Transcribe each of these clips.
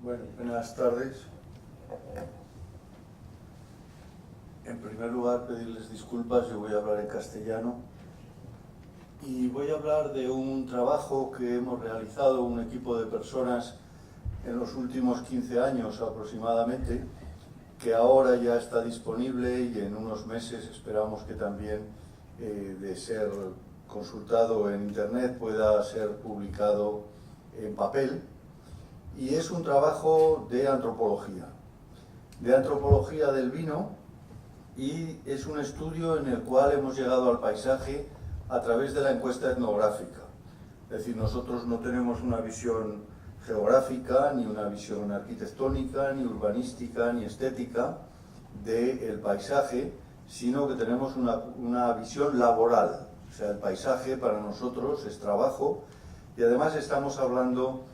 Bueno, buenas tardes. En primer lugar, pedirles disculpas, yo voy a hablar en castellano y voy a hablar de un trabajo que hemos realizado un equipo de personas en los últimos 15 años aproximadamente, que ahora ya está disponible y en unos meses esperamos que también, de ser consultado en internet, pueda ser publicado en papel. Y es un trabajo de antropología del vino, y es un estudio en el cual hemos llegado al paisaje a través de la encuesta etnográfica. Es decir, nosotros no tenemos una visión geográfica, ni una visión arquitectónica, ni urbanística, ni estética del paisaje, sino que tenemos una visión laboral. O sea, el paisaje para nosotros es trabajo, y además estamos hablando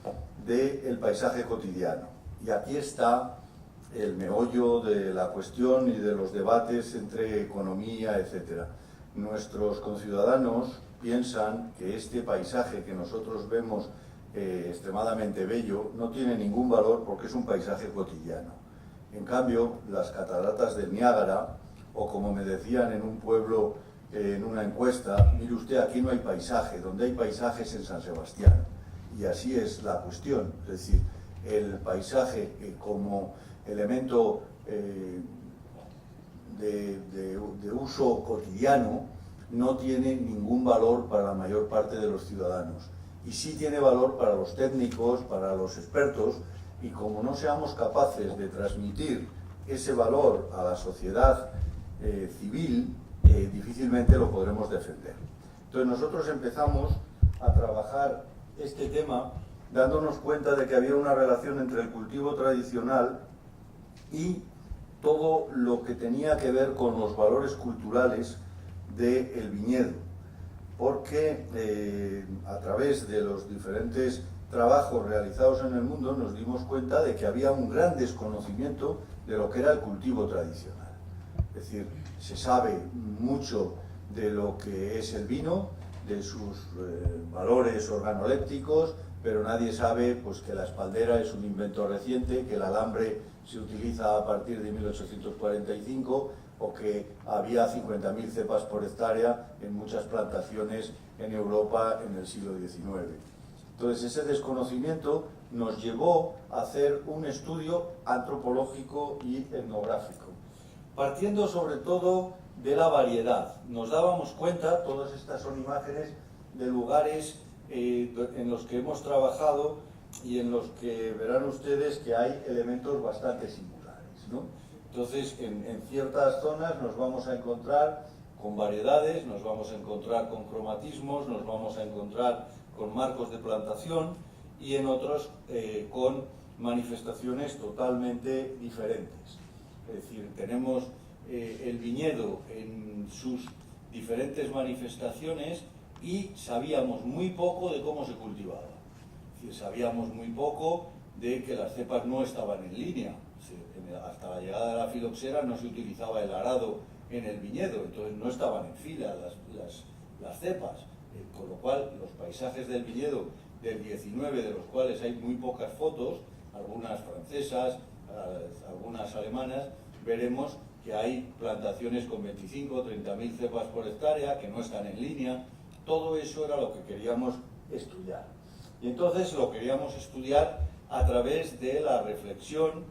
del paisaje cotidiano. Y aquí está el meollo de la cuestión y de los debates entre economía, etc. Nuestros conciudadanos piensan que este paisaje que nosotros vemos extremadamente bello no tiene ningún valor porque es un paisaje cotidiano. En cambio, las cataratas del Niágara, o como me decían en un pueblo en una encuesta, mire usted, aquí no hay paisaje, donde hay paisajes en San Sebastián. Y así es la cuestión, es decir, el paisaje como elemento de uso cotidiano no tiene ningún valor para la mayor parte de los ciudadanos, y sí tiene valor para los técnicos, para los expertos, y como no seamos capaces de transmitir ese valor a la sociedad civil, difícilmente lo podremos defender. Entonces nosotros empezamos a trabajar este tema dándonos cuenta de que había una relación entre el cultivo tradicional y todo lo que tenía que ver con los valores culturales del viñedo, porque a través de los diferentes trabajos realizados en el mundo nos dimos cuenta de que había un gran desconocimiento de lo que era el cultivo tradicional. Es decir, se sabe mucho de lo que es el vino, de sus valores organolépticos, pero nadie sabe pues, que la espaldera es un invento reciente, que el alambre se utiliza a partir de 1845, o que había 50.000 cepas por hectárea en muchas plantaciones en Europa en el siglo XIX. Entonces ese desconocimiento nos llevó a hacer un estudio antropológico y etnográfico, partiendo sobre todo de la variedad. Nos dábamos cuenta, todas estas son imágenes de lugares en los que hemos trabajado y en los que verán ustedes que hay elementos bastante singulares, ¿no? Entonces, en ciertas zonas nos vamos a encontrar con variedades, nos vamos a encontrar con cromatismos, nos vamos a encontrar con marcos de plantación, y en otros con manifestaciones totalmente diferentes. Es decir, tenemos el viñedo en sus diferentes manifestaciones y sabíamos muy poco de cómo se cultivaba. Es decir, sabíamos muy poco de que las cepas no estaban en línea. Hasta la llegada de la filoxera no se utilizaba el arado en el viñedo, entonces no estaban en fila las cepas, con lo cual los paisajes del viñedo del 19, de los cuales hay muy pocas fotos, algunas francesas, algunas alemanas, veremos que hay plantaciones con 25 o 30.000 cepas por hectárea que no están en línea. Todo eso era lo que queríamos estudiar. Y entonces lo queríamos estudiar a través de la reflexión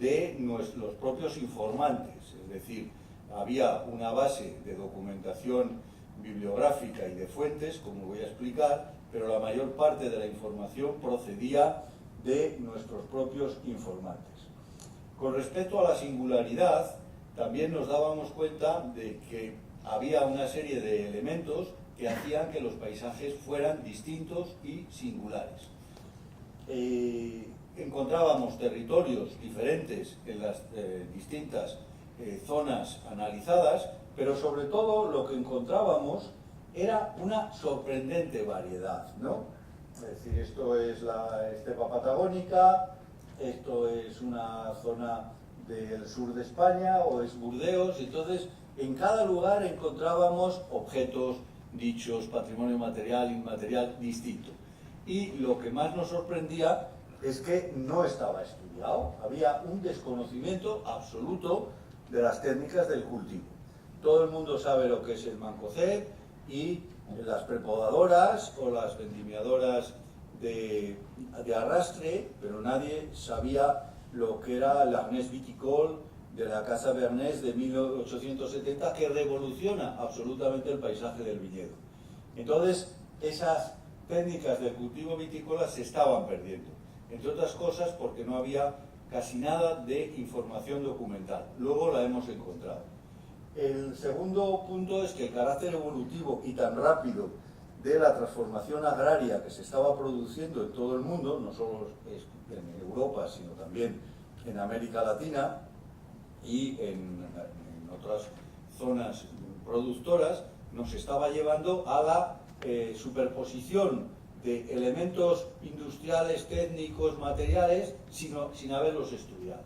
de los propios informantes. Es decir, había una base de documentación bibliográfica y de fuentes, como voy a explicar, pero la mayor parte de la información procedía de nuestros propios informantes. Con respecto a la singularidad, también nos dábamos cuenta de que había una serie de elementos que hacían que los paisajes fueran distintos y singulares. Encontrábamos territorios diferentes en las distintas zonas analizadas, pero sobre todo lo que encontrábamos era una sorprendente variedad, ¿no? Es decir, esto es la estepa patagónica, esto es una zona del sur de España, o es Burdeos. Entonces en cada lugar encontrábamos objetos, dichos, patrimonio material, inmaterial, distinto. Y lo que más nos sorprendía es que no estaba estudiado, había un desconocimiento absoluto de las técnicas del cultivo. Todo el mundo sabe lo que es el mancozeb y las prepodadoras o las vendimiadoras de arrastre, pero nadie sabía lo que era el arnés viticole de la Casa Bernés de 1870, que revoluciona absolutamente el paisaje del viñedo. Entonces, esas técnicas del cultivo vitícola se estaban perdiendo, entre otras cosas porque no había casi nada de información documental. Luego la hemos encontrado. El segundo punto es que el carácter evolutivo y tan rápido de la transformación agraria que se estaba produciendo en todo el mundo, no solo en Europa, sino también en América Latina y en otras zonas productoras, nos estaba llevando a la superposición de elementos industriales, técnicos, materiales, sin haberlos estudiado.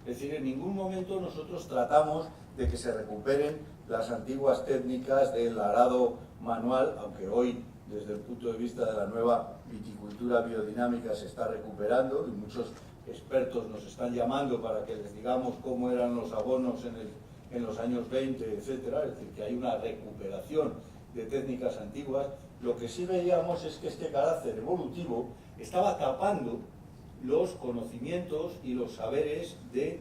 Es decir, en ningún momento nosotros tratamos de que se recuperen las antiguas técnicas del arado manual, aunque hoy, desde el punto de vista de la nueva viticultura biodinámica, se está recuperando y muchos expertos nos están llamando para que les digamos cómo eran los abonos en los años 20, etcétera. Es decir, que hay una recuperación de técnicas antiguas. Lo que sí veíamos es que este carácter evolutivo estaba tapando los conocimientos y los saberes de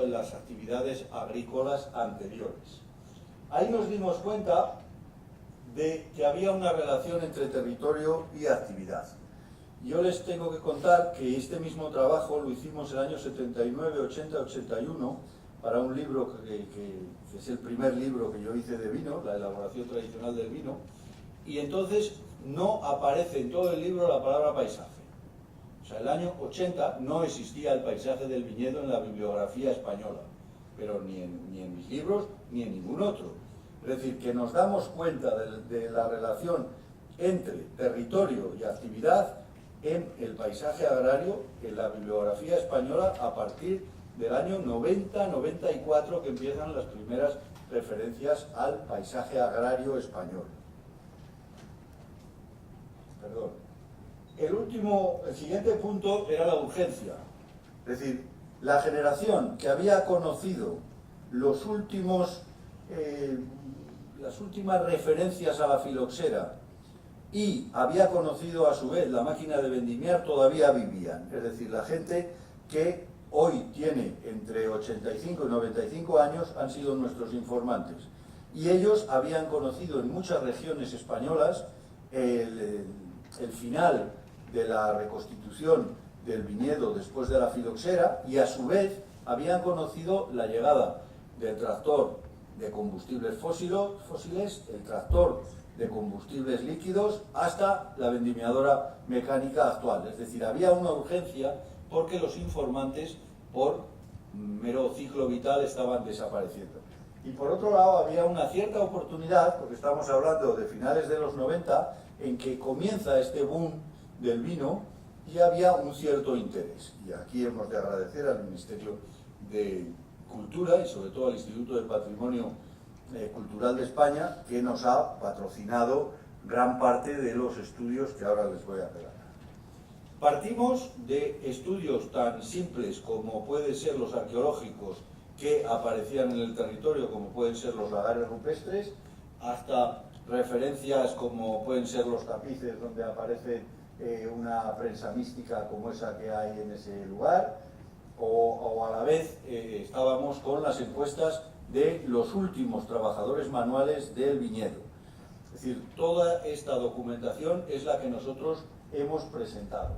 las actividades agrícolas anteriores. Ahí nos dimos cuenta de que había una relación entre territorio y actividad. Yo les tengo que contar que este mismo trabajo lo hicimos en el año 79, 80, 81 para un libro que es el primer libro que yo hice de vino, la elaboración tradicional del vino, y entonces no aparece en todo el libro la palabra paisaje. O sea, el año 80 no existía el paisaje del viñedo en la bibliografía española, pero ni en mis libros ni en ningún otro. Es decir, que nos damos cuenta de la relación entre territorio y actividad en el paisaje agrario, en la bibliografía española, a partir del año 90-94, que empiezan las primeras referencias al paisaje agrario español. Perdón. El siguiente punto era la urgencia. Es decir, la generación que había conocido las últimas referencias a la filoxera y había conocido a su vez la máquina de vendimiar, todavía vivían. Es decir, la gente que hoy tiene entre 85 y 95 años han sido nuestros informantes. Y ellos habían conocido en muchas regiones españolas el final de la reconstitución del viñedo después de la filoxera, y a su vez habían conocido la llegada del tractor de combustibles fósiles, el tractor de combustibles líquidos, hasta la vendimiadora mecánica actual. Es decir, había una urgencia porque los informantes, por mero ciclo vital, estaban desapareciendo. Y por otro lado, había una cierta oportunidad, porque estamos hablando de finales de los 90, en que comienza este boom del vino y había un cierto interés. Y aquí hemos de agradecer al Ministerio de Cultura y sobre todo al Instituto de Patrimonio Cultural de España, que nos ha patrocinado gran parte de los estudios que ahora les voy a relatar. Partimos de estudios tan simples como pueden ser los arqueológicos que aparecían en el territorio, como pueden ser los lagares rupestres, hasta referencias como pueden ser los tapices donde aparece una prensa mística como esa que hay en ese lugar, o a la vez estábamos con las encuestas de los últimos trabajadores manuales del viñedo. Es decir, toda esta documentación es la que nosotros hemos presentado.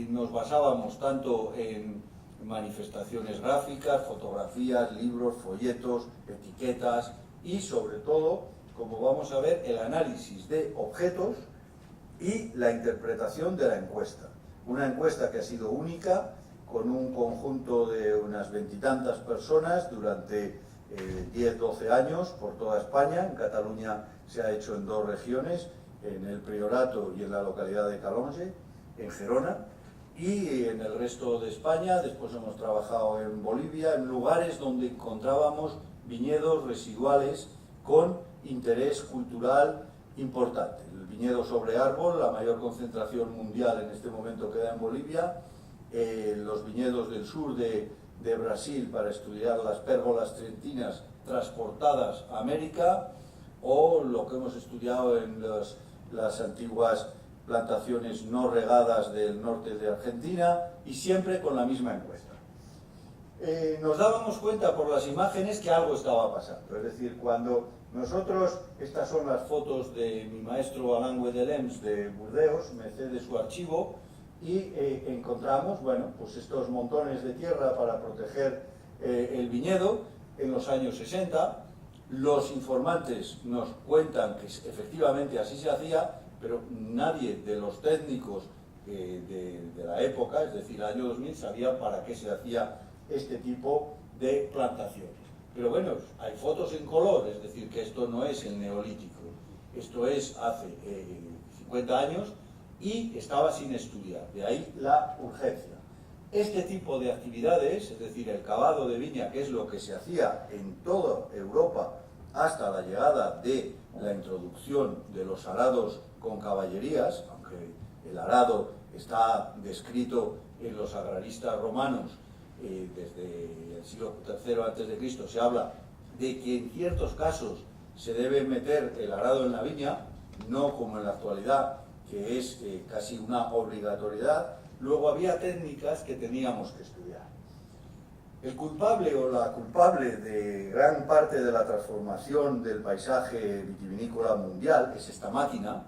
Nos basábamos tanto en manifestaciones gráficas, fotografías, libros, folletos, etiquetas y sobre todo, como vamos a ver, el análisis de objetos y la interpretación de la encuesta. Una encuesta que ha sido única, con un conjunto de unas 20 y tantas personas durante 10-12 años por toda España. En Cataluña se ha hecho en 2 regiones, en el Priorato y en la localidad de Calonge, en Gerona, y en el resto de España. Después hemos trabajado en Bolivia, en lugares donde encontrábamos viñedos residuales con interés cultural importante. El viñedo sobre árbol, la mayor concentración mundial en este momento queda en Bolivia. Los viñedos del sur de Brasil para estudiar las pérgolas trentinas transportadas a América, o lo que hemos estudiado en las antiguas plantaciones no regadas del norte de Argentina, y siempre con la misma encuesta. Nos dábamos cuenta por las imágenes que algo estaba pasando, es decir, cuando nosotros, estas son las fotos de mi maestro Alain Guedelens de Burdeos, me cede su archivo, y encontramos, bueno, pues estos montones de tierra para proteger el viñedo en los años 60. Los informantes nos cuentan que efectivamente así se hacía, pero nadie de los técnicos de la época, es decir, el año 2000, sabía para qué se hacía este tipo de plantaciones. Pero bueno, hay fotos en color, es decir, que esto no es el neolítico, esto es hace 50 años y estaba sin estudiar, de ahí la urgencia. Este tipo de actividades, es decir, el cavado de viña, que es lo que se hacía en toda Europa hasta la llegada de la introducción de los arados con caballerías, aunque el arado está descrito en los agraristas romanos desde el siglo III a.C., se habla de que en ciertos casos se debe meter el arado en la viña, no como en la actualidad, que es casi una obligatoriedad. Luego había técnicas que teníamos que estudiar. El culpable o la culpable de gran parte de la transformación del paisaje vitivinícola mundial es esta máquina,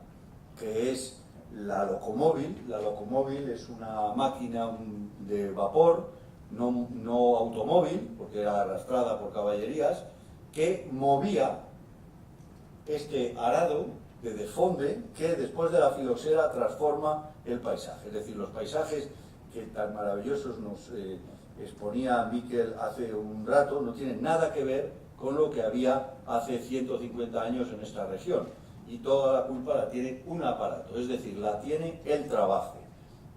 que es la locomóvil. La locomóvil es una máquina de vapor, no automóvil, porque era arrastrada por caballerías, que movía este arado de desfonde que después de la filoxera transforma el paisaje. Es decir, los paisajes que tan maravillosos nos exponía Miquel hace un rato no tienen nada que ver con lo que había hace 150 años en esta región. Y toda la culpa la tiene un aparato, es decir, la tiene el trabajo.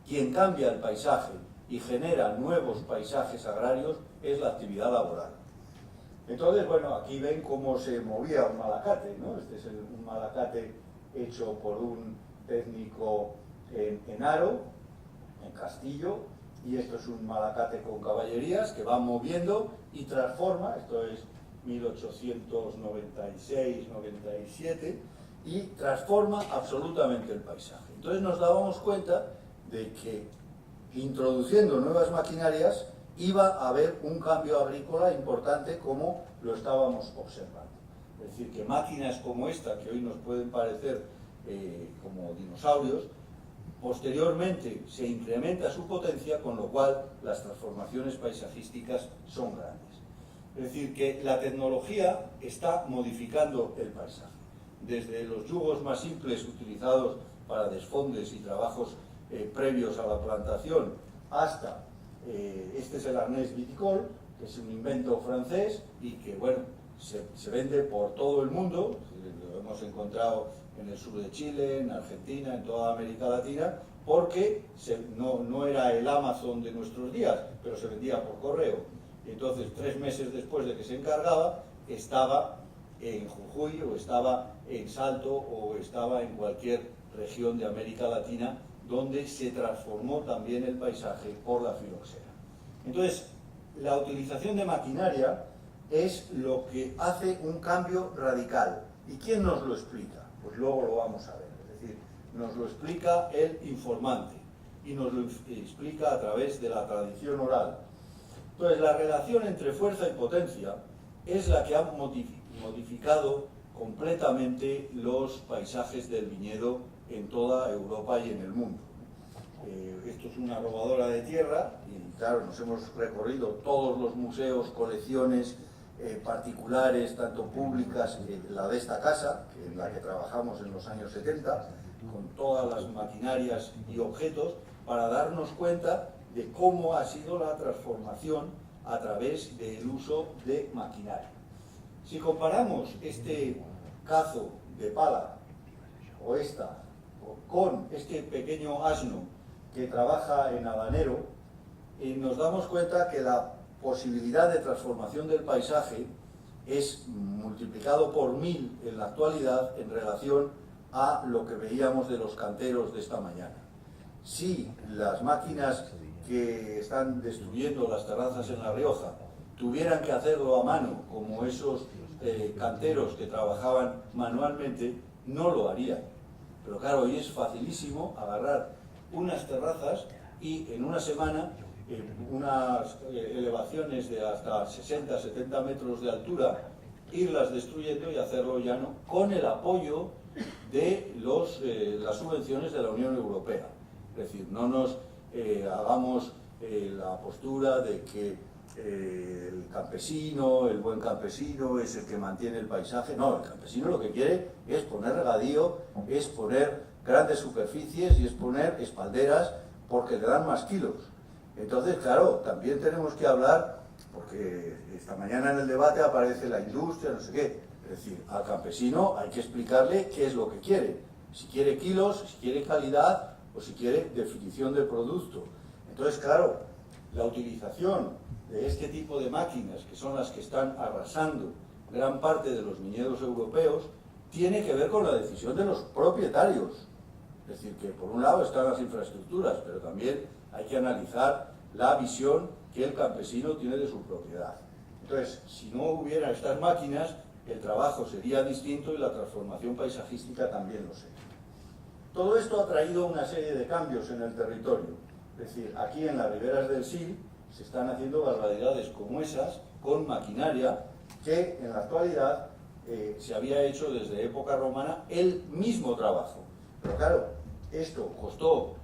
Quien cambia el paisaje y genera nuevos paisajes agrarios es la actividad laboral. Entonces, bueno, aquí ven cómo se movía un malacate, ¿no? Este es un malacate hecho por un técnico en Haro, en Castillo, y esto es un malacate con caballerías que va moviendo y transforma, esto es 1896-97, y transforma absolutamente el paisaje. Entonces nos dábamos cuenta de que introduciendo nuevas maquinarias iba a haber un cambio agrícola importante, como lo estábamos observando. Es decir, que máquinas como esta, que hoy nos pueden parecer como dinosaurios, posteriormente se incrementa su potencia, con lo cual las transformaciones paisajísticas son grandes. Es decir, que la tecnología está modificando el paisaje. Desde los yugos más simples utilizados para desfondes y trabajos previos a la plantación, hasta este es el arnés viticole, que es un invento francés y que, bueno, se vende por todo el mundo. Lo hemos encontrado en el sur de Chile, en Argentina, en toda América Latina, porque no era el Amazon de nuestros días, pero se vendía por correo. Y entonces, 3 meses después de que se encargaba, estaba en Jujuy, o estaba en Salto, o estaba en cualquier región de América Latina, donde se transformó también el paisaje por la filoxera. Entonces, la utilización de maquinaria es lo que hace un cambio radical. ¿Y quién nos lo explica? Pues luego lo vamos a ver. Es decir, nos lo explica el informante y nos lo explica a través de la tradición oral. Entonces, la relación entre fuerza y potencia es la que ha modificado completamente los paisajes del viñedo en toda Europa y en el mundo. Esto es una robadora de tierra y, claro, nos hemos recorrido todos los museos, colecciones particulares, tanto públicas, la de esta casa, que en la que trabajamos en los años 70, con todas las maquinarias y objetos, para darnos cuenta de cómo ha sido la transformación a través del uso de maquinaria. Si comparamos este cazo de pala o esta con este pequeño asno que trabaja en habanero, nos damos cuenta que la posibilidad de transformación del paisaje es multiplicado por 1000 en la actualidad en relación a lo que veíamos de los canteros de esta mañana. Si las máquinas que están destruyendo las terrazas en La Rioja tuvieran que hacerlo a mano, como esos canteros que trabajaban manualmente, no lo harían. Pero claro, hoy es facilísimo agarrar unas terrazas y en una semana unas elevaciones de hasta 60-70 metros de altura, irlas destruyendo y hacerlo llano con el apoyo de las subvenciones de la Unión Europea. Es decir, no nos hagamos la postura de que el campesino, el buen campesino, es el que mantiene el paisaje. No, el campesino lo que quiere es poner regadío, es poner grandes superficies y es poner espalderas porque le dan más kilos. Entonces, claro, también tenemos que hablar, porque esta mañana en el debate aparece la industria, no sé qué. Es decir, al campesino hay que explicarle qué es lo que quiere. Si quiere kilos, si quiere calidad o si quiere definición del producto. Entonces, claro, la utilización de este tipo de máquinas, que son las que están arrasando gran parte de los viñedos europeos, tiene que ver con la decisión de los propietarios. Es decir, que por un lado están las infraestructuras, pero también hay que analizar la visión que el campesino tiene de su propiedad. Entonces, si no hubiera estas máquinas, el trabajo sería distinto y la transformación paisajística también lo sería. Todo esto ha traído una serie de cambios en el territorio. Es decir, aquí en las riberas del Sil se están haciendo barbaridades como esas, con maquinaria, que en la actualidad se había hecho desde época romana el mismo trabajo. Pero claro, esto costó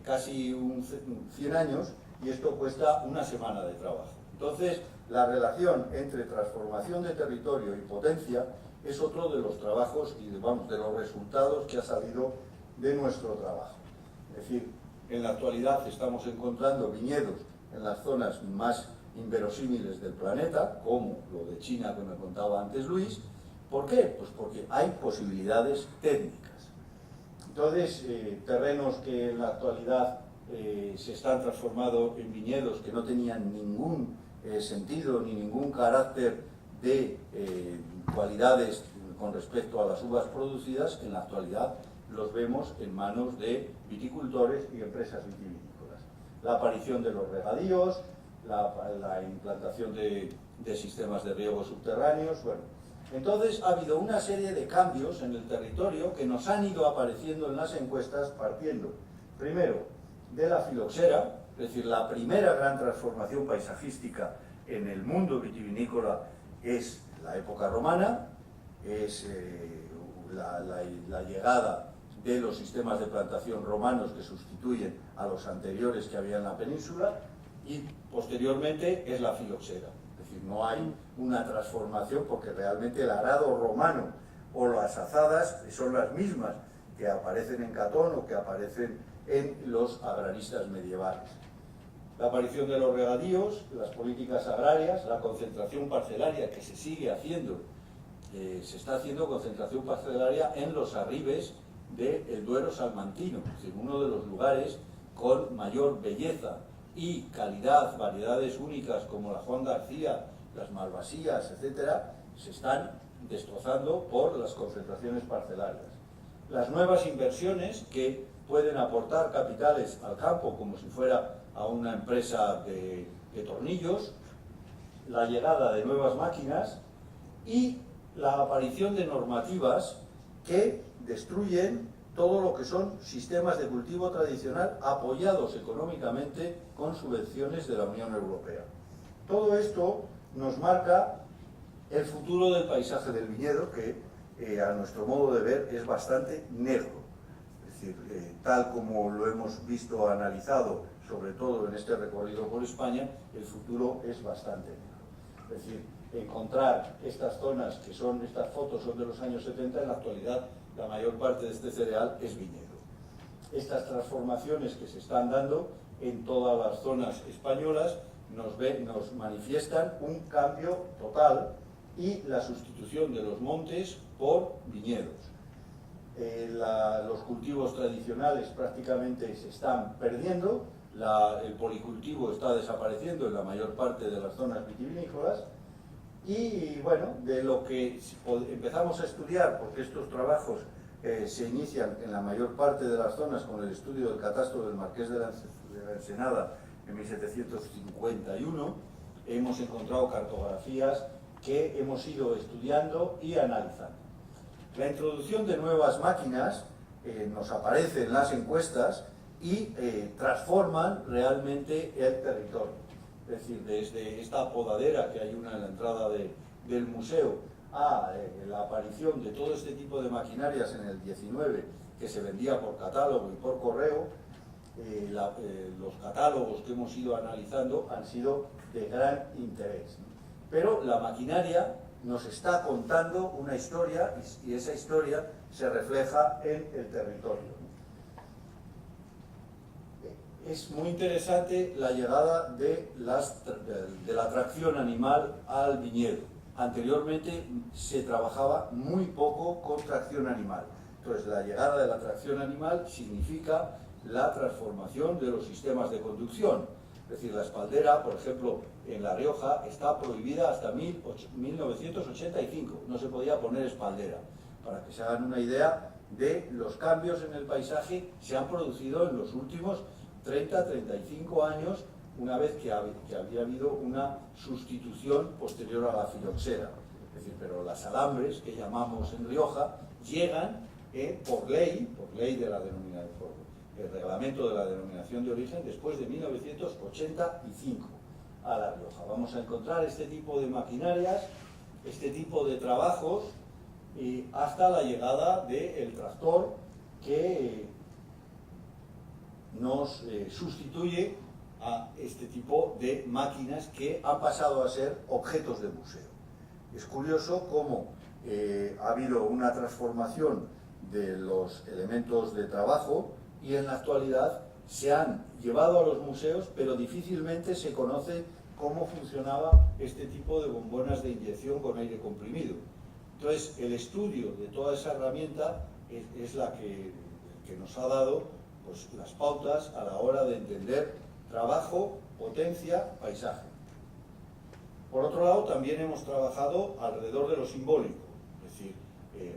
casi 100 años y esto cuesta una semana de trabajo. Entonces, la relación entre transformación de territorio y potencia es otro de los trabajos y de los resultados que ha salido de nuestro trabajo. Es decir, en la actualidad estamos encontrando viñedos en las zonas más inverosímiles del planeta, como lo de China que me contaba antes Luis. ¿Por qué? Pues porque hay posibilidades técnicas. Entonces, terrenos que en la actualidad se están transformando en viñedos que no tenían ningún sentido ni ningún carácter de cualidades con respecto a las uvas producidas, en la actualidad los vemos en manos de viticultores y empresas vitivinícolas. La aparición de los regadíos, la implantación de sistemas de riego subterráneos, bueno. Entonces ha habido una serie de cambios en el territorio que nos han ido apareciendo en las encuestas partiendo, primero, de la filoxera, es decir, la primera gran transformación paisajística en el mundo vitivinícola es la época romana, es la llegada de los sistemas de plantación romanos que sustituyen a los anteriores que había en la península, y posteriormente es la filoxera. Es decir, no hay una transformación porque realmente el arado romano o las azadas son las mismas que aparecen en Catón o que aparecen en los agraristas medievales. La aparición de los regadíos, las políticas agrarias, la concentración parcelaria que se sigue haciendo, se está haciendo concentración parcelaria en los arribes del Duero salmantino, es decir, uno de los lugares con mayor belleza y calidad, variedades únicas como la Juan García, las Malvasías, etcétera, se están destrozando por las concentraciones parcelarias. Las nuevas inversiones que pueden aportar capitales al campo como si fuera a una empresa de tornillos, la llegada de nuevas máquinas y la aparición de normativas que destruyen todo lo que son sistemas de cultivo tradicional apoyados económicamente con subvenciones de la Unión Europea. Todo esto nos marca el futuro del paisaje del viñedo, que a nuestro modo de ver es bastante negro. Es decir, tal como lo hemos visto analizado, sobre todo en este recorrido por España, el futuro es bastante negro. Es decir, encontrar estas zonas, que son, estas fotos son de los años 70, en la actualidad la mayor parte de este cereal es viñedo. Estas transformaciones que se están dando en todas las zonas españolas nos manifiestan un cambio total y la sustitución de los montes por viñedos. Los cultivos tradicionales prácticamente se están perdiendo, el policultivo está desapareciendo en la mayor parte de las zonas vitivinícolas. Y bueno, de lo que empezamos a estudiar, porque estos trabajos se inician en la mayor parte de las zonas con el estudio del catastro del Marqués de la Ensenada en 1751. Hemos encontrado cartografías que hemos ido estudiando y analizando. La introducción de nuevas máquinas nos aparece en las encuestas y transforman realmente el territorio. Es decir, desde esta podadera que hay una en la entrada del museo a la aparición de todo este tipo de maquinarias en el 19 que se vendía por catálogo y por correo, los catálogos que hemos ido analizando han sido de gran interés. Pero la maquinaria nos está contando una historia y esa historia se refleja en el territorio. Es muy interesante la llegada de la tracción animal al viñedo. Anteriormente se trabajaba muy poco con tracción animal. Entonces, la llegada de la tracción animal significa la transformación de los sistemas de conducción. Es decir, la espaldera, por ejemplo, en La Rioja está prohibida hasta 1985. No se podía poner espaldera. Para que se hagan una idea de los cambios en el paisaje se han producido en los últimos 30-35 años, una vez que había habido una sustitución posterior a la filoxera. Es decir, pero las alambres que llamamos en Rioja llegan por ley de la denominación, por el reglamento de la denominación de origen, después de 1985 a La Rioja. Vamos a encontrar este tipo de maquinarias, este tipo de trabajos, hasta la llegada del tractor que nos sustituye a este tipo de máquinas que han pasado a ser objetos de museo. Es curioso cómo ha habido una transformación de los elementos de trabajo y en la actualidad se han llevado a los museos, pero difícilmente se conoce cómo funcionaba este tipo de bombonas de inyección con aire comprimido. Entonces, el estudio de toda esa herramienta es la que nos ha dado pues, las pautas a la hora de entender trabajo, potencia, paisaje. Por otro lado, también hemos trabajado alrededor de lo simbólico, es decir,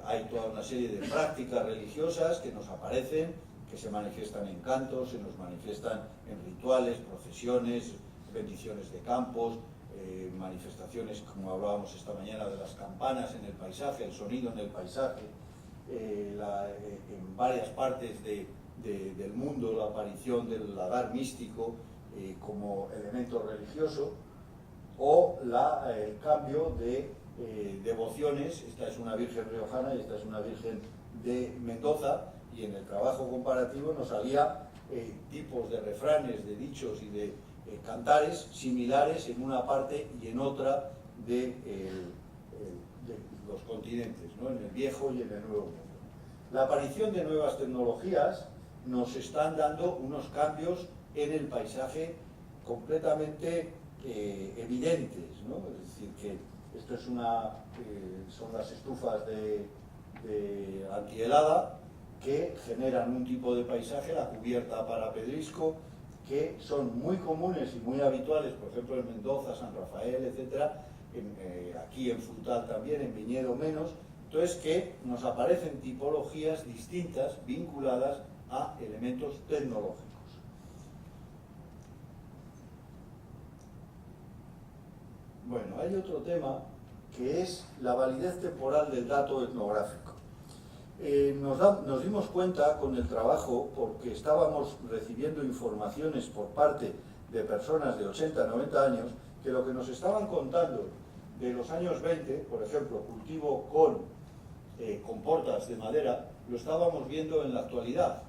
hay toda una serie de prácticas religiosas que nos aparecen, que se manifiestan en cantos, se nos manifiestan en rituales, procesiones, bendiciones de campos, manifestaciones, como hablábamos esta mañana, de las campanas en el paisaje, el sonido en el paisaje, en varias partes del mundo la aparición del lagar místico como elemento religioso, o el cambio de devociones. Esta es una virgen riojana y esta es una virgen de Mendoza, y en el trabajo comparativo nos salía tipos de refranes, de dichos y de cantares similares en una parte y en otra de los continentes, ¿no? En el viejo y en el nuevo mundo. La aparición de nuevas tecnologías nos están dando unos cambios en el paisaje completamente evidentes, ¿no? Es decir, que esto es son las estufas de antihelada que generan un tipo de paisaje, la cubierta para pedrisco, que son muy comunes y muy habituales, por ejemplo en Mendoza, San Rafael, etcétera, aquí en Frutal también, en Viñedo menos. Entonces, que nos aparecen tipologías distintas vinculadas a elementos tecnológicos. Bueno, hay otro tema que es la validez temporal del dato etnográfico. Nos dimos cuenta con el trabajo, porque estábamos recibiendo informaciones por parte de personas de 80, 90 años, que lo que nos estaban contando de los años 20, por ejemplo, cultivo con comportas de madera, lo estábamos viendo en la actualidad.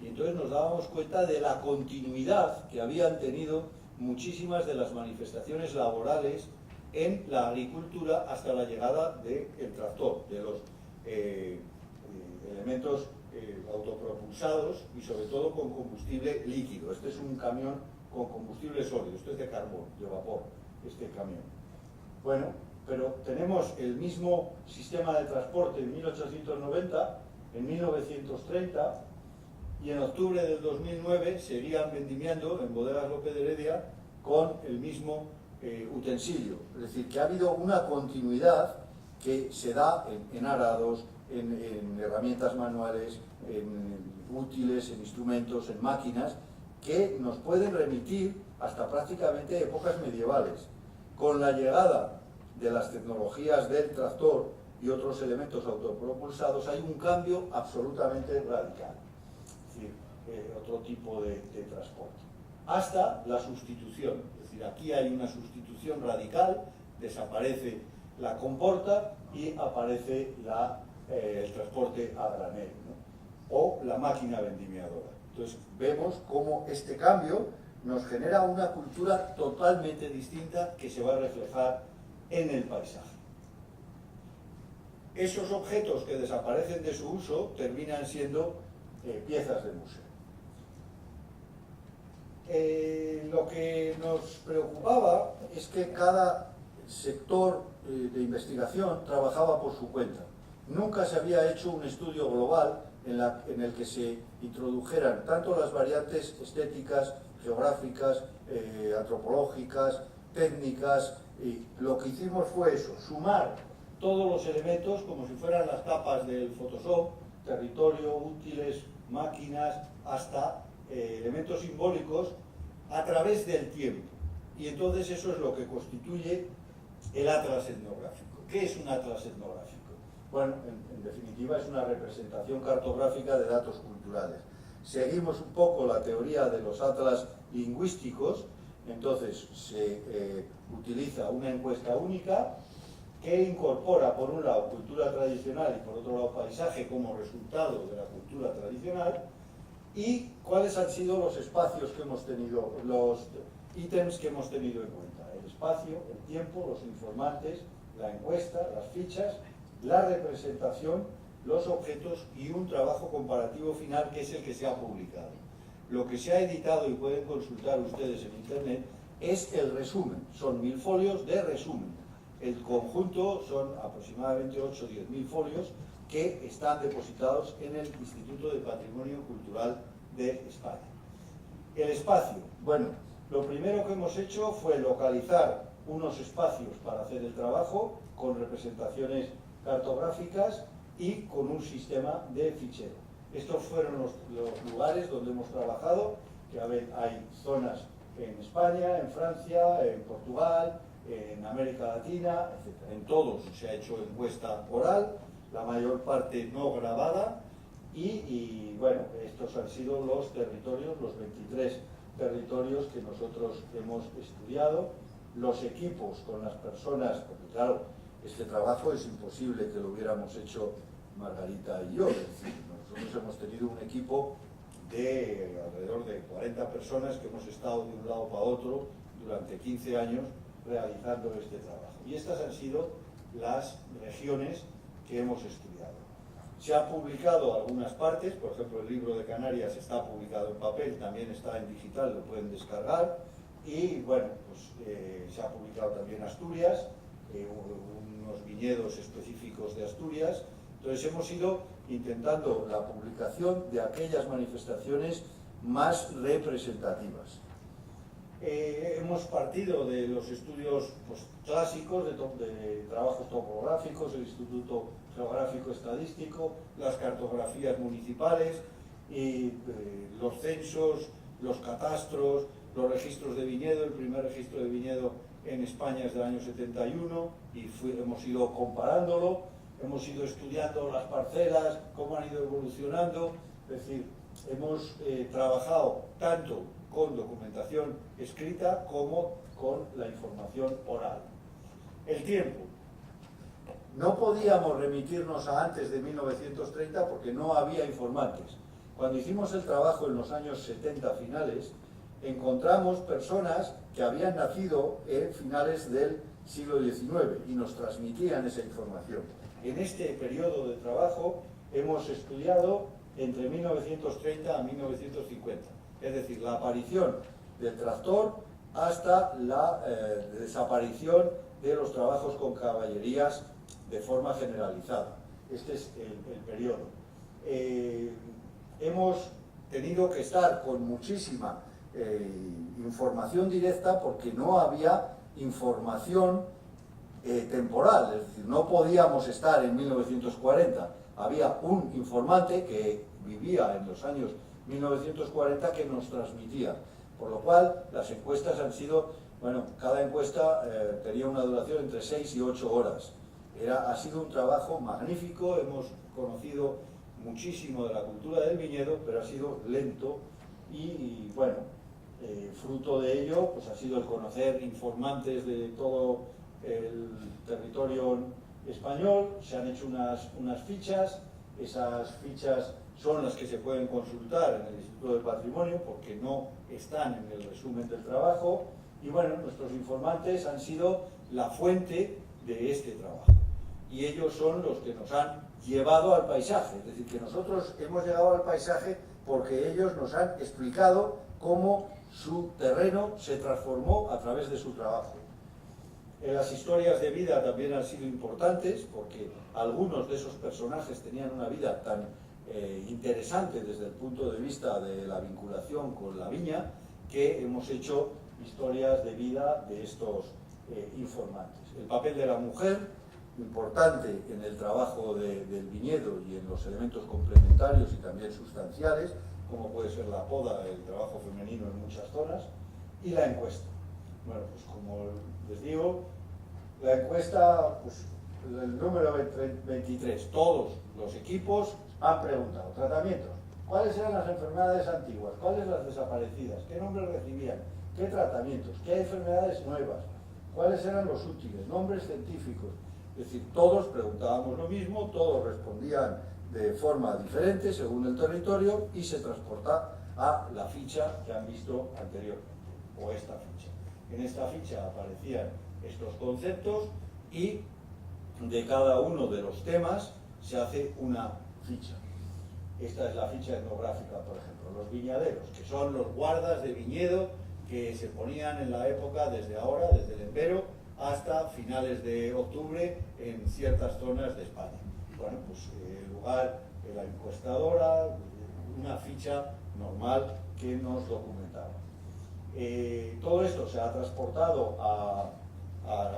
Y entonces nos dábamos cuenta de la continuidad que habían tenido muchísimas de las manifestaciones laborales en la agricultura hasta la llegada del tractor, de los elementos autopropulsados y sobre todo con combustible líquido. Este es un camión con combustible sólido, esto es de carbón, de vapor, este camión. Bueno, pero tenemos el mismo sistema de transporte en 1890, en 1930, y en octubre del 2009 seguían vendimiando en Bodegas López de Heredia con el mismo utensilio. Es decir, que ha habido una continuidad que se da en arados, en herramientas manuales, en útiles, en instrumentos, en máquinas, que nos pueden remitir hasta prácticamente épocas medievales. Con la llegada de las tecnologías del tractor y otros elementos autopropulsados hay un cambio absolutamente radical, es decir, otro tipo de transporte. Hasta la sustitución, es decir, aquí hay una sustitución radical, desaparece la comporta y aparece el transporte a granel, ¿no? O la máquina vendimiadora. Entonces vemos cómo este cambio nos genera una cultura totalmente distinta que se va a reflejar en el paisaje. Esos objetos que desaparecen de su uso terminan siendo piezas de museo. Lo que nos preocupaba es que cada sector de investigación trabajaba por su cuenta. Nunca se había hecho un estudio global en el que se introdujeran tanto las variantes estéticas, geográficas, antropológicas, técnicas, y lo que hicimos fue eso, sumar todos los elementos como si fueran las capas del Photoshop, territorio, útiles, máquinas, hasta elementos simbólicos a través del tiempo. Y entonces eso es lo que constituye el atlas etnográfico. ¿Qué es un atlas etnográfico? Bueno, en definitiva es una representación cartográfica de datos culturales. Seguimos un poco la teoría de los atlas lingüísticos, entonces se utiliza una encuesta única que incorpora por un lado cultura tradicional y por otro lado paisaje como resultado de la cultura tradicional. ¿Y cuáles han sido los espacios que hemos tenido, los ítems que hemos tenido en cuenta? El espacio, el tiempo, los informantes, la encuesta, las fichas, la representación, los objetos y un trabajo comparativo final que es el que se ha publicado. Lo que se ha editado y pueden consultar ustedes en internet es el resumen, son 1000 folios de resumen. El conjunto son aproximadamente 8 o 10.000 folios que están depositados en el Instituto de Patrimonio Cultural de España. El espacio, bueno, lo primero que hemos hecho fue localizar unos espacios para hacer el trabajo con representaciones cartográficas y con un sistema de fichero. Estos fueron los lugares donde hemos trabajado, que hay zonas en España, en Francia, en Portugal, en América Latina, etc. En todos se ha hecho encuesta oral, la mayor parte no grabada, y bueno, estos han sido los territorios, los 23 territorios que nosotros hemos estudiado, los equipos con las personas, porque claro, este trabajo es imposible que lo hubiéramos hecho Margarita y yo, es decir, nosotros hemos tenido un equipo de alrededor de 40 personas que hemos estado de un lado para otro durante 15 años realizando este trabajo. Y estas han sido las regiones que hemos estudiado. Se han publicado algunas partes, por ejemplo el libro de Canarias está publicado en papel, también está en digital, lo pueden descargar, y bueno, pues se ha publicado también Asturias, unos viñedos específicos de Asturias. Entonces hemos ido intentando la publicación de aquellas manifestaciones más representativas. Hemos partido de los estudios pues, clásicos de trabajos topográficos, el Instituto Geográfico Estadístico, las cartografías municipales, y, los censos, los catastros, los registros de viñedo. El primer registro de viñedo en España es del año 71 y hemos ido comparándolo, hemos ido estudiando las parcelas, cómo han ido evolucionando, es decir, hemos trabajado tanto con documentación escrita como con la información oral. El tiempo. No podíamos remitirnos a antes de 1930 porque no había informantes. Cuando hicimos el trabajo en los años 70 finales, encontramos personas que habían nacido en finales del siglo XIX y nos transmitían esa información. En este periodo de trabajo hemos estudiado entre 1930 a 1950, es decir, la aparición del tractor hasta la desaparición de los trabajos con caballerías de forma generalizada. Este es el periodo. Hemos tenido que estar con muchísima información directa porque no había información temporal, es decir, no podíamos estar en 1940 había un informante que vivía en los años 1940 que nos transmitía, por lo cual las encuestas han sido, bueno, cada encuesta tenía una duración entre 6 y 8 horas. Ha sido un trabajo magnífico, hemos conocido muchísimo de la cultura del viñedo, pero ha sido lento y bueno, fruto de ello pues ha sido el conocer informantes de todo el territorio español. Se han hecho unas fichas, esas fichas son las que se pueden consultar en el Instituto de Patrimonio porque no están en el resumen del trabajo, y bueno, nuestros informantes han sido la fuente de este trabajo y ellos son los que nos han llevado al paisaje, es decir, que nosotros hemos llegado al paisaje porque ellos nos han explicado cómo su terreno se transformó a través de su trabajo. Las historias de vida también han sido importantes porque algunos de esos personajes tenían una vida tan interesante desde el punto de vista de la vinculación con la viña que hemos hecho historias de vida de estos informantes. El papel de la mujer, importante en el trabajo del viñedo y en los elementos complementarios y también sustanciales, como puede ser la poda, el trabajo femenino en muchas zonas, y la encuesta. Bueno, pues como les digo, la encuesta, pues el número 23, todos los equipos han preguntado tratamientos, cuáles eran las enfermedades antiguas, cuáles las desaparecidas, qué nombres recibían, qué tratamientos, qué enfermedades nuevas, cuáles eran los útiles, nombres científicos. Es decir, todos preguntábamos lo mismo, todos respondían de forma diferente según el territorio y se transporta a la ficha que han visto anteriormente, o esta ficha. En esta ficha aparecían estos conceptos y de cada uno de los temas se hace una ficha. Esta es la ficha etnográfica, por ejemplo, los viñaderos, que son los guardas de viñedo que se ponían en la época desde ahora, desde el Embero, hasta finales de octubre en ciertas zonas de España. Bueno, pues el lugar, la encuestadora, una ficha normal que nos documentaba. Todo esto se ha transportado a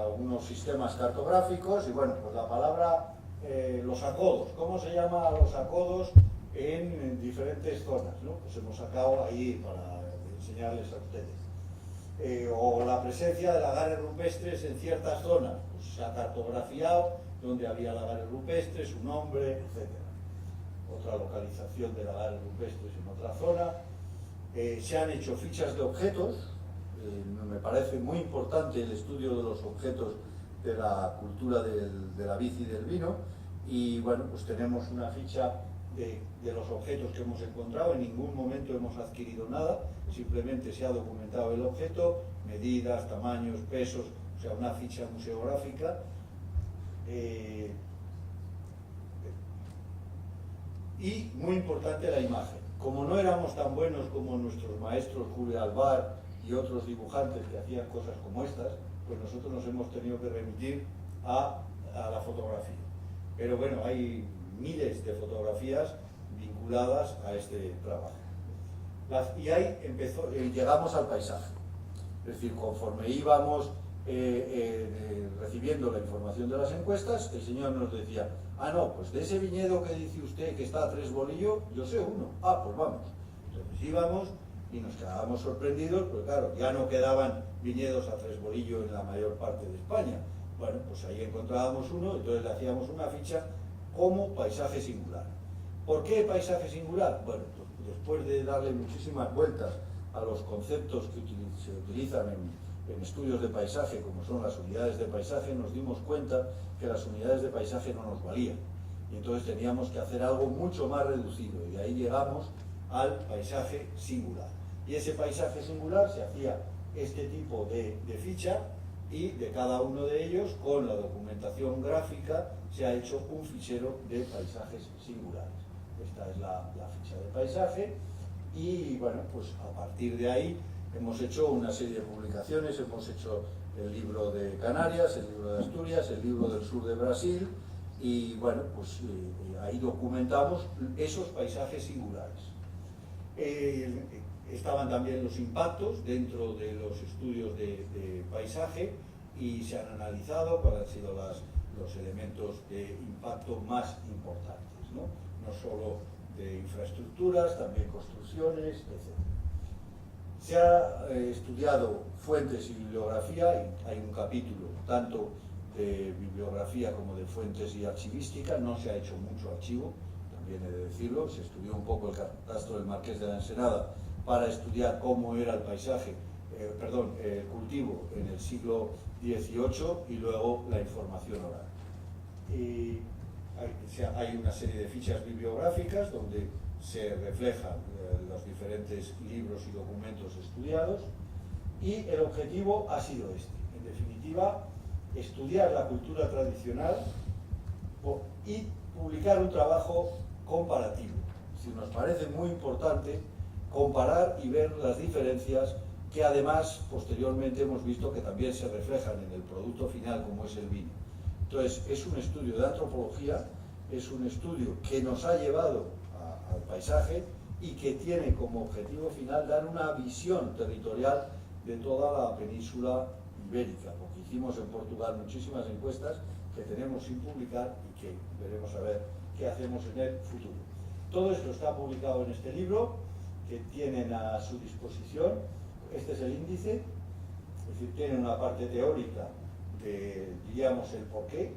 algunos sistemas cartográficos y bueno, pues la palabra, los acodos, ¿cómo se llama a los acodos en diferentes zonas? ¿No? Pues hemos sacado ahí para enseñarles a ustedes. O la presencia de lagares rupestres en ciertas zonas, pues se ha cartografiado donde había lagares rupestres, su nombre, etc. Otra localización de lagares rupestres en otra zona. Se han hecho fichas de objetos. Me parece muy importante el estudio de los objetos de la cultura de la vid y del vino, y bueno, pues tenemos una ficha de los objetos que hemos encontrado. En ningún momento hemos adquirido nada, simplemente se ha documentado el objeto, medidas, tamaños, pesos, o sea, una ficha museográfica. Y muy importante la imagen. Como no éramos tan buenos como nuestros maestros Julio Alvar y otros dibujantes que hacían cosas como estas, pues nosotros nos hemos tenido que remitir a la fotografía. Pero bueno, hay miles de fotografías vinculadas a este trabajo. Y ahí llegamos al paisaje. Es decir, conforme íbamos recibiendo la información de las encuestas, el señor nos decía, ah no, pues de ese viñedo que dice usted que está a 3 bolillos, yo sé uno, ah pues vamos. Entonces íbamos y nos quedábamos sorprendidos, porque claro, ya no quedaban viñedos a 3 bolillos en la mayor parte de España. Bueno, pues ahí encontrábamos uno, entonces le hacíamos una ficha como paisaje singular. ¿Por qué paisaje singular? Bueno, pues después de darle muchísimas vueltas a los conceptos que se utilizan en estudios de paisaje, como son las unidades de paisaje, nos dimos cuenta que las unidades de paisaje no nos valían. Y entonces teníamos que hacer algo mucho más reducido, y de ahí llegamos al paisaje singular. Y ese paisaje singular se hacía este tipo de ficha, y de cada uno de ellos, con la documentación gráfica, se ha hecho un fichero de paisajes singulares. Esta es la ficha de paisaje, y bueno, pues a partir de ahí hemos hecho una serie de publicaciones. Hemos hecho el libro de Canarias, el libro de Asturias, el libro del sur de Brasil, y bueno, pues ahí documentamos esos paisajes singulares. Estaban también los impactos dentro de los estudios de paisaje, y se han analizado cuáles han sido los elementos de impacto más importantes, ¿no? No solo de infraestructuras, también construcciones, etc. Se ha estudiado fuentes y bibliografía, y hay un capítulo tanto de bibliografía como de fuentes y archivística. No se ha hecho mucho archivo, también he de decirlo. Se estudió un poco el catastro del Marqués de la Ensenada para estudiar cómo era el paisaje, el cultivo en el siglo XVIII, y luego la información oral. Y hay una serie de fichas bibliográficas donde se reflejan los diferentes libros y documentos estudiados, y el objetivo ha sido este: en definitiva, estudiar la cultura tradicional y publicar un trabajo comparativo. Si nos parece muy importante comparar y ver las diferencias que además posteriormente hemos visto que también se reflejan en el producto final, como es el vino. Entonces, es un estudio de antropología, es un estudio que nos ha llevado al paisaje y que tiene como objetivo final dar una visión territorial de toda la península ibérica, porque hicimos en Portugal muchísimas encuestas que tenemos sin publicar y que veremos a ver qué hacemos en el futuro. Todo esto está publicado en este libro, que tienen a su disposición. Este es el índice, es decir, tiene una parte teórica de, diríamos, el porqué,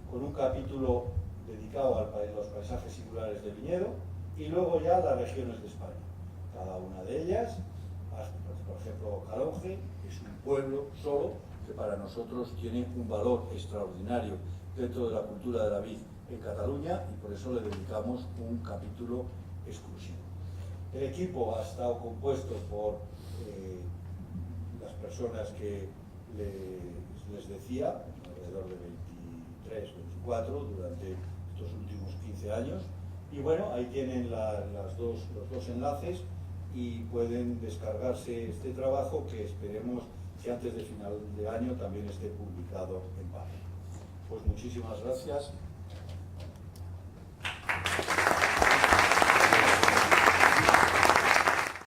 con un capítulo dedicado a los paisajes singulares de viñedo, y luego ya las regiones de España. Cada una de ellas, por ejemplo, Calonge es un pueblo solo que para nosotros tiene un valor extraordinario dentro de la cultura de la vid en Cataluña, y por eso le dedicamos un capítulo exclusivo. El equipo ha estado compuesto por las personas que les decía, alrededor de 23, 24 durante estos últimos 15 años, y bueno, ahí tienen los dos enlaces, y pueden descargarse este trabajo, que esperemos que antes de final de año también esté publicado en página. Pues muchísimas gracias.